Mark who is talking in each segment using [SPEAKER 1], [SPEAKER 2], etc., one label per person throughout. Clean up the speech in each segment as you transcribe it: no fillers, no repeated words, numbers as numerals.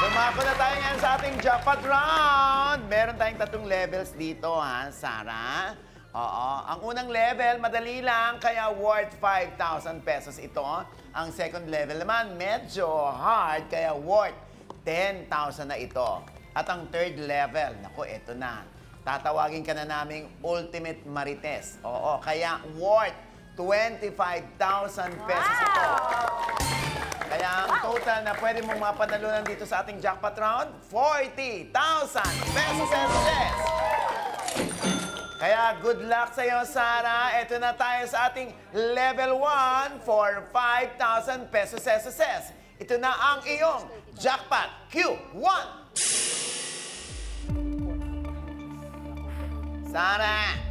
[SPEAKER 1] Tumako na tayo ngayon sa ating jackpot round. Meron tayong 3 levels dito, ha, Sarah? Oo. Ang unang level, madali lang, kaya worth 5,000 pesos ito. Ang second level naman, medyo hard, kaya worth 10,000 na ito. At ang third level, naku, eto na. Tatawagin ka na naming Ultimate Marites. Oo, kaya worth 25,000 pesos ito. Kaya ang total na pwede mong mapanalunan dito sa ating jackpot round, 40,000 pesos. Kaya good luck sa iyo, Sarah. Ito na tayo sa ating level 1 for 5,000 pesos. Ito na ang iyong jackpot Q1. Sarah!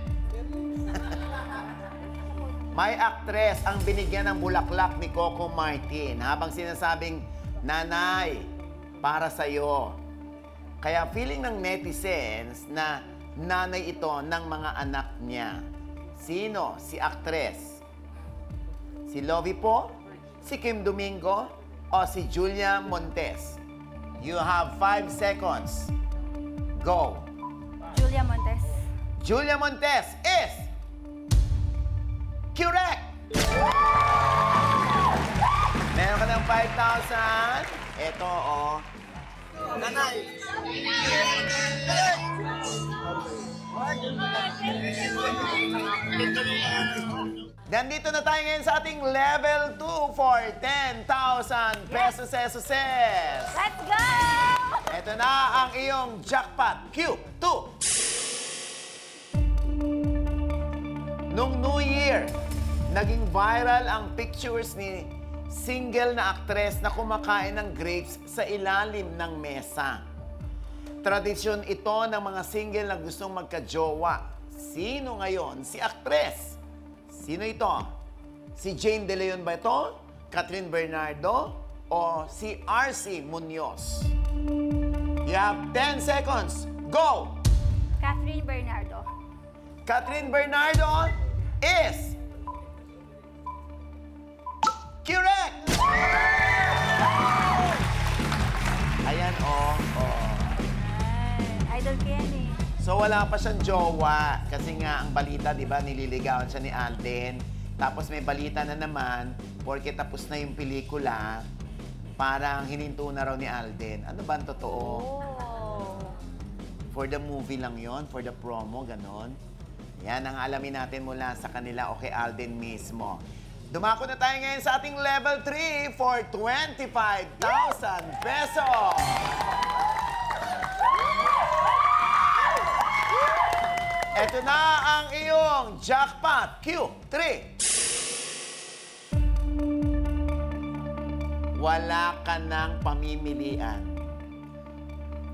[SPEAKER 1] May aktres ang binigyan ng bulaklak ni Coco Martin habang sinasabing, "Nanay, para sa'yo." Kaya feeling ng netizens na nanay ito ng mga anak niya. Sino? Si aktres? Si Lovie po? Si Kim Domingo? O si Julia Montes? You have 5 seconds. Go!
[SPEAKER 2] Julia Montes.
[SPEAKER 1] Julia Montes is correct! Meron ka ng 5,000. Ito, oh. Nanay! Nandito na tayo ngayon sa ating level 2 for 10,000 pesos.
[SPEAKER 2] Let's go!
[SPEAKER 1] Ito na ang iyong jackpot Q2. Nung New Year, naging viral ang pictures ni single na aktres na kumakain ng grapes sa ilalim ng mesa. Tradisyon ito ng mga single na gustong magka-jowa. Sino ngayon? Si aktres. Sino ito? Si Jane De Leon ba ito? Catherine Bernardo? O si RC Munoz? You have 10 seconds. Go!
[SPEAKER 2] Catherine Bernardo.
[SPEAKER 1] Catherine Bernardo is correct! Ayan, oh.
[SPEAKER 2] Idol ko yan eh.
[SPEAKER 1] So, wala pa siyang jowa. Kasi nga, ang balita, di ba, nililigawan siya ni Alden. Tapos may balita na naman, porque tapos na yung pelikula, parang hininto na raw ni Alden. Ano ba ang totoo?
[SPEAKER 2] Oh.
[SPEAKER 1] For the movie lang yon, for the promo, ganon. Yan ang alamin natin mula sa kanila o kay Alden mismo. Dumako na tayo ngayon sa ating level 3 for 25,000 pesos. Ito na ang iyong jackpot Q3. Wala ka ng pamimilian.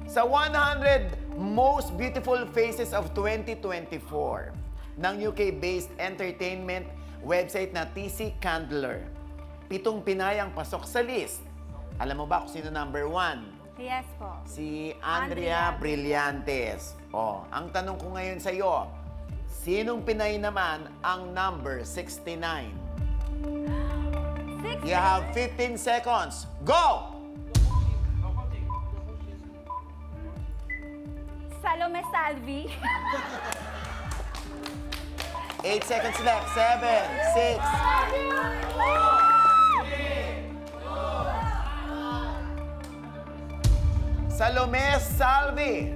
[SPEAKER 1] Sa 100 Most Beautiful Faces of 2024 ng UK-based entertainment website na TC Candler, 7 Pinay ang pasok sa list. Alam mo ba kung sino number 1?
[SPEAKER 2] Yes po.
[SPEAKER 1] Si Andrea Brillantes. Oh, ang tanong ko ngayon sa iyo, sinong Pinay naman ang number 69? You have 15 seconds. Go!
[SPEAKER 2] Salome Salvi.
[SPEAKER 1] 8 seconds left. 7, 6. Salome Salvi.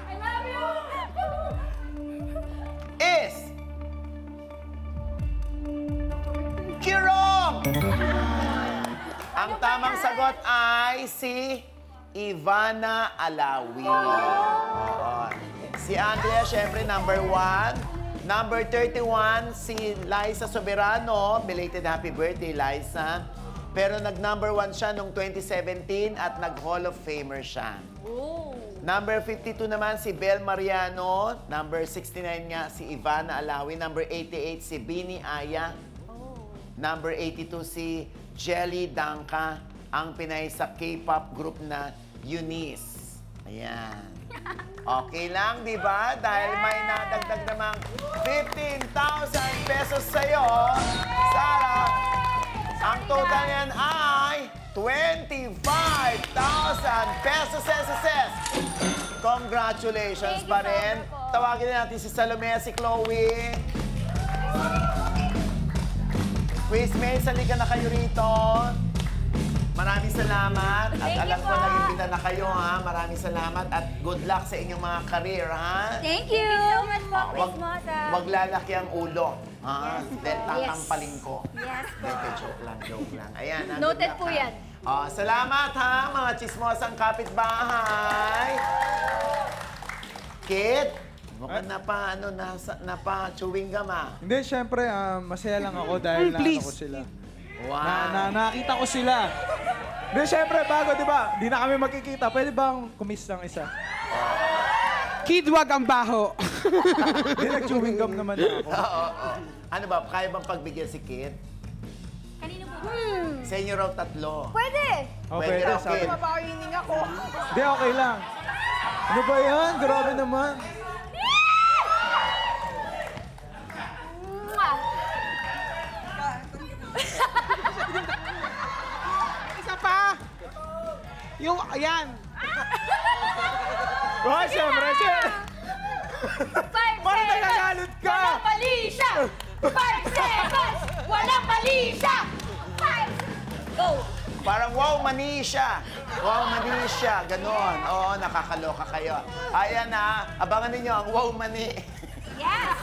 [SPEAKER 2] I love you!
[SPEAKER 1] Is Kirong! Ang tamang sagot ay si Ivana Alawi. Oo. Si Andrea, syempre, number 1. Number 31, si Liza Soberano. Belated happy birthday, Liza. Pero nag-number 1 siya noong 2017 at nag-Hall of Famer siya.
[SPEAKER 2] Ooh.
[SPEAKER 1] Number 52 naman si Bel Mariano. Number 69 nga si Ivana Alawi. Number 88 si Bini Aya.
[SPEAKER 2] Oh.
[SPEAKER 1] Number 82 si Jelly Danka, ang Pinay sa K-pop group na Eunice. Ayan. Okay lang, di ba? Dahil may nadagdag namang 15,000 pesos sa'yo, Sarah. Ang total yan ay 25,000 pesos. Congratulations
[SPEAKER 2] Thank you
[SPEAKER 1] pa rin.
[SPEAKER 2] so much po.
[SPEAKER 1] Tawagin na natin si Salome, si Chloe. Quizmates, halika na kayo rito. Maraming salamat. At
[SPEAKER 2] Thank you
[SPEAKER 1] alam ko
[SPEAKER 2] po.
[SPEAKER 1] nag-imbita na kayo, ha? Maraming salamat at good luck sa inyong mga career, ha?
[SPEAKER 2] Thank you so much po,
[SPEAKER 1] Wag,
[SPEAKER 2] Quizmosa.
[SPEAKER 1] wag lalaki ang ulo. Ha?
[SPEAKER 2] Yes.
[SPEAKER 1] Dahil
[SPEAKER 2] Yes.
[SPEAKER 1] tatampaling ko.
[SPEAKER 2] Yes po.
[SPEAKER 1] Hindi, joke lang. Ayan, ha?
[SPEAKER 2] Noted
[SPEAKER 1] Good luck,
[SPEAKER 2] po
[SPEAKER 1] ha?
[SPEAKER 2] yan.
[SPEAKER 1] Oh, salamat, ha? Mga chismosang kapitbahay. Kit, mukhang napa-chewing gum, ah.
[SPEAKER 3] Hindi, syempre, masaya lang ako dahil
[SPEAKER 4] Please.
[SPEAKER 3] ko sila.
[SPEAKER 1] Wow.
[SPEAKER 3] Nakita ko sila. Hindi, syempre, bago, di ba? Di na kami magkikita. Pwede bang kumiss lang isa?
[SPEAKER 4] Kid, wag ang baho.
[SPEAKER 3] Hindi, nag-chewing gum naman ako.
[SPEAKER 1] Oo. Ano ba, kaya bang pagbigyan si Kit?
[SPEAKER 2] Kanino po?
[SPEAKER 1] Sa inyo raw tatlo.
[SPEAKER 2] Pwede.
[SPEAKER 3] Oh,
[SPEAKER 1] Pwede
[SPEAKER 3] pwede,
[SPEAKER 1] raw,
[SPEAKER 3] sabi.
[SPEAKER 1] Kit.
[SPEAKER 4] Papakinig ako.
[SPEAKER 3] Hindi, okay lang. Ano ba yan? Grabe naman.
[SPEAKER 2] Mwah.
[SPEAKER 4] Isa pa. Yung, ayan.
[SPEAKER 3] Oh, syempre, syempre.
[SPEAKER 2] 5
[SPEAKER 3] Parang
[SPEAKER 2] seconds.
[SPEAKER 3] nagagalit ka.
[SPEAKER 2] Walang mali siya. 5 seconds. Walang mali siya. 5. Go.
[SPEAKER 1] Parang wow, mani siya. Wow, mani siya. Ganon. Oo, nakakaloka kayo. Ayan na, abangan ninyo ang wow, mani.
[SPEAKER 2] Yes.